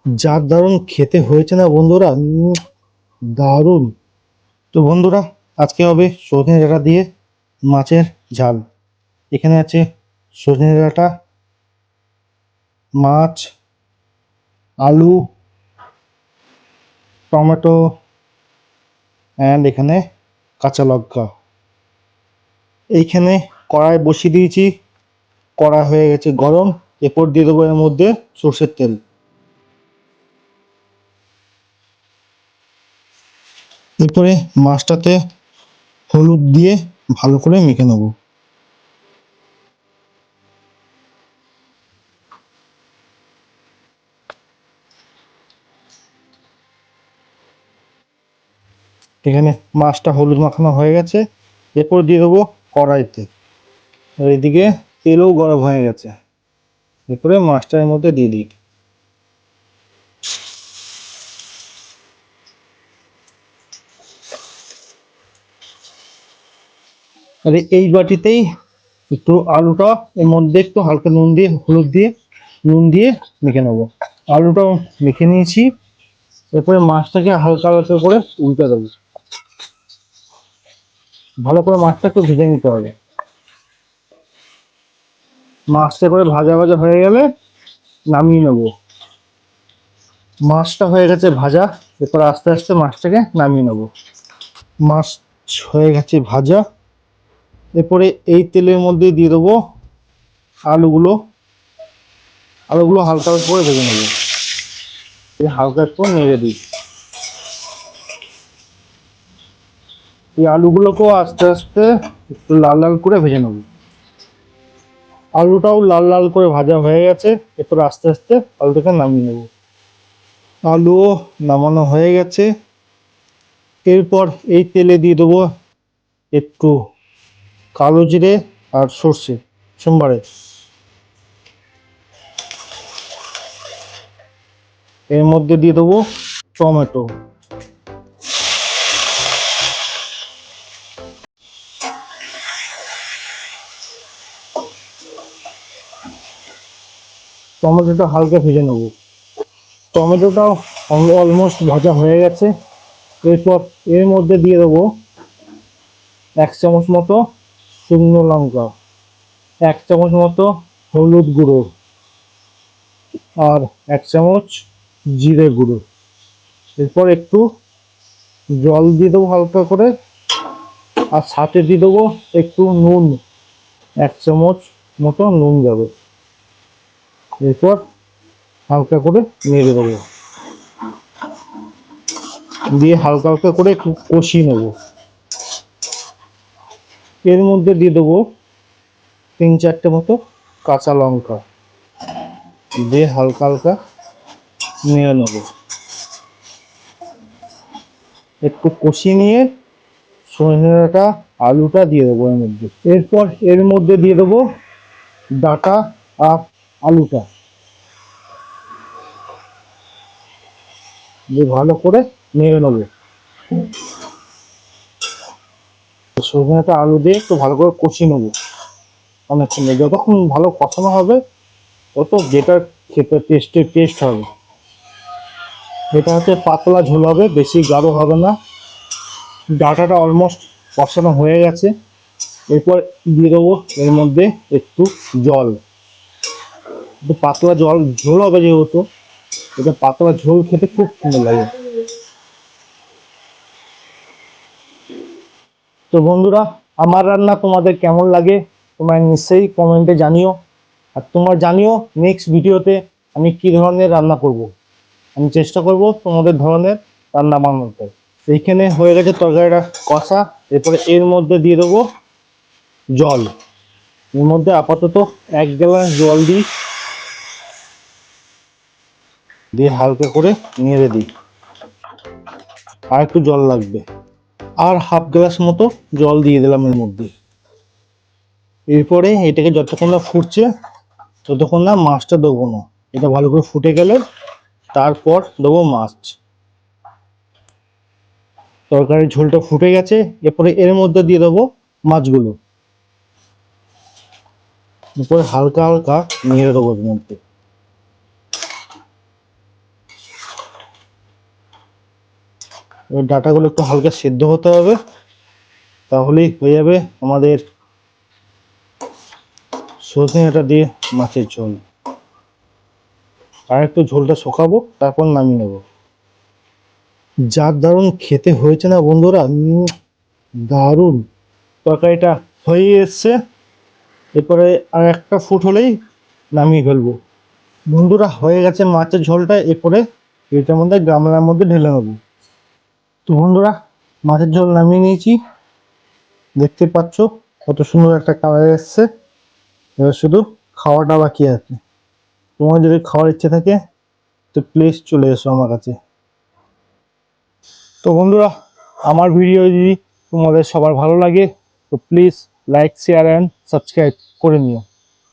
যা দারুণ খেতে হয়েছে না বন্ধুরা, দারুণ। তো বন্ধুরা, আজকে হবে সজনে ডাঁটা দিয়ে মাছের ঝাল। এখানে আছে সজনে ডাঁটা, মাছ, আলু, টমেটো অ্যান্ড এখানে কাঁচা লঙ্কা। এইখানে কড়াই বসিয়ে দিয়েছি, কড়াই হয়ে গেছে গরম। এরপর দিয়ে দেবো এর মধ্যে সর্ষের তেল। এরপরে মাছটাতে হলুদ দিয়ে ভালো করে মেখে নেবো। এখানে মাছটা হলুদ মাখানো হয়ে গেছে। এরপর দিয়ে দেবো কড়াইতে। আর এদিকে তেলও গরম হয়ে গেছে। এরপরে মাছটা এর মধ্যে দিয়ে দিই। আর এই বাটিতেই একটু আলুটা এর মধ্যে একটু হালকা নুন দিয়ে, হলুদ দিয়ে, নুন দিয়ে মেখে নেবো। আলুটাও মেখে নিয়েছি। এরপরে মাছটাকে হালকা হালকা করে উল্টে দেবো। ভালো করে মাছটা একটু ভেজে নিতে হবে। মাছটা করে ভাজা ভাজা হয়ে গেলে নামিয়ে নেবো। মাছটা হয়ে গেছে ভাজা। এরপর আস্তে আস্তে মাছটাকে নামিয়ে নেবো। মাছ হয়ে গেছে ভাজা। এরপরে এই তেলের মধ্যে দিয়ে দেবো আলুগুলো। আলুগুলো হালকা করে ভেজে নেবো। হালকা একটু নেড়ে দিই। এই আলুগুলোকেও আস্তে আস্তে একটু লাল লাল করে ভেজে নেবো। আলুটাও লাল লাল করে ভাজা হয়ে গেছে। এরপর আস্তে আস্তে আলুটাকে নামিয়ে নেবো। আলুও নামানো হয়ে গেছে। এরপর এই তেলে দিয়ে দেবো একটু কালো জিরে আর সর্ষে সোমবারে। এর মধ্যে দিয়ে দেবো টমেটো। টমেটোটা হালকা ভেজে নেবো। টমেটোটাও অলমোস্ট ভাজা হয়ে গেছে। এরপর এর মধ্যে দিয়ে দেবো 1 চামচ মতো শুকনো লঙ্কা, 1 চামচ মতো হলুদ গুঁড়ো আর 1 চামচ জিরে গুঁড়ো। এরপর একটু জল দিয়ে দেবো হালকা করে। আর সাথে দিয়ে দেবো একটু নুন, 1 চামচ মতো নুন যাবে। এরপর হালকা করে নেড়ে দেবো, দিয়ে হালকা হালকা করে একটু কষিয়ে নেবো। এর মধ্যে দিয়ে দেবো 3-4টে মতো কাঁচা লঙ্কা, দিয়ে হালকা হালকা নেড়ে নেবো। একটু কষিয়ে নিয়ে সজনে ডাঁটা আলুটা দিয়ে দেবো এর মধ্যে। এরপর এর মধ্যে দিয়ে দেবো ডাঁটা আর আলুটা, দিয়ে ভালো করে নেড়ে নেবো। সজনে ডাঁটা আলু দিয়ে একটু ভালো করে কষিয়ে নেবো অনেকক্ষণ। যতক্ষণ ভালো কষানো হবে তত যেটা খেতে টেস্ট হবে। এটা হচ্ছে পাতলা ঝোল হবে, বেশি গাঢ় হবে না। ডাঁটাটা অলমোস্ট কষানো হয়ে গেছে। এরপর দিয়ে দেবো এর মধ্যে একটু জল। একটু পাতলা জল ঝোল হবে যেহেতু, এটা পাতলা ঝোল খেতে খুব সুন্দর লাগে। তো বন্ধুরা, আমার রান্না তোমাদের কেমন লাগে তোমরা নিশ্চয়ই কমেন্টে জানিও। আর তোমরা জানিও নেক্সট ভিডিওতে আমি কি ধরনের রান্না করব। আমি চেষ্টা করব তোমাদের ধরনের রান্না বানাতে। এইখানে হয়ে গেছে তরকারিটা কষা। এরপরে এর মধ্যে দিয়ে দেবো জল। এর মধ্যে আপাতত 1 গ্লাস জল দিই, দিয়ে হালকা করে নেড়ে দিই। আর একটু জল লাগবে, আর ½ গ্লাস মতো জল দিয়ে দিলাম এর মধ্যে। এরপরে এটাকে যতক্ষণ না ফুটছে ততক্ষণ না মাছটা দেবো না। এটা ভালো করে ফুটে গেলে তারপর দেবো মাছ। তরকারির ঝোলটা ফুটে গেছে। এরপরে এর মধ্যে দিয়ে দেবো মাছগুলো। এরপরে হালকা হালকা নেড়ে দেবো এর মধ্যে। ওই ডাটাগুলো একটু হালকা সিদ্ধ হতে হবে, তাহলেই হয়ে যাবে আমাদের সজনে ডাঁটা দিয়ে মাছের ঝোল। আর একটু ঝোলটা শুকাবো, তারপর নামিয়ে নেবো। যা দারুণ খেতে হয়েছে না বন্ধুরা, দারুণ। তরকারিটা হয়ে এসছে, এরপরে আর একটা ফুট হলেই নামিয়ে ফেলবো। বন্ধুরা হয়ে গেছে মাছের ঝোলটা, এরপরে এটার মধ্যে গামলার মধ্যে ঢেলে নেবো। তো বন্ধুরা মাছের ঝোল নামিয়ে নিয়েছি, দেখতে পাচ্ছ কত সুন্দর একটা কালার এসছে। এবার শুধু খাওয়াটা বাকি আছে। তোমার যদি খাওয়ার ইচ্ছে থাকে তো প্লিজ চলে এসো আমার কাছে। তো বন্ধুরা আমার ভিডিও যদি তোমাদের সবার ভালো লাগে তো please like share and subscribe করে নিও।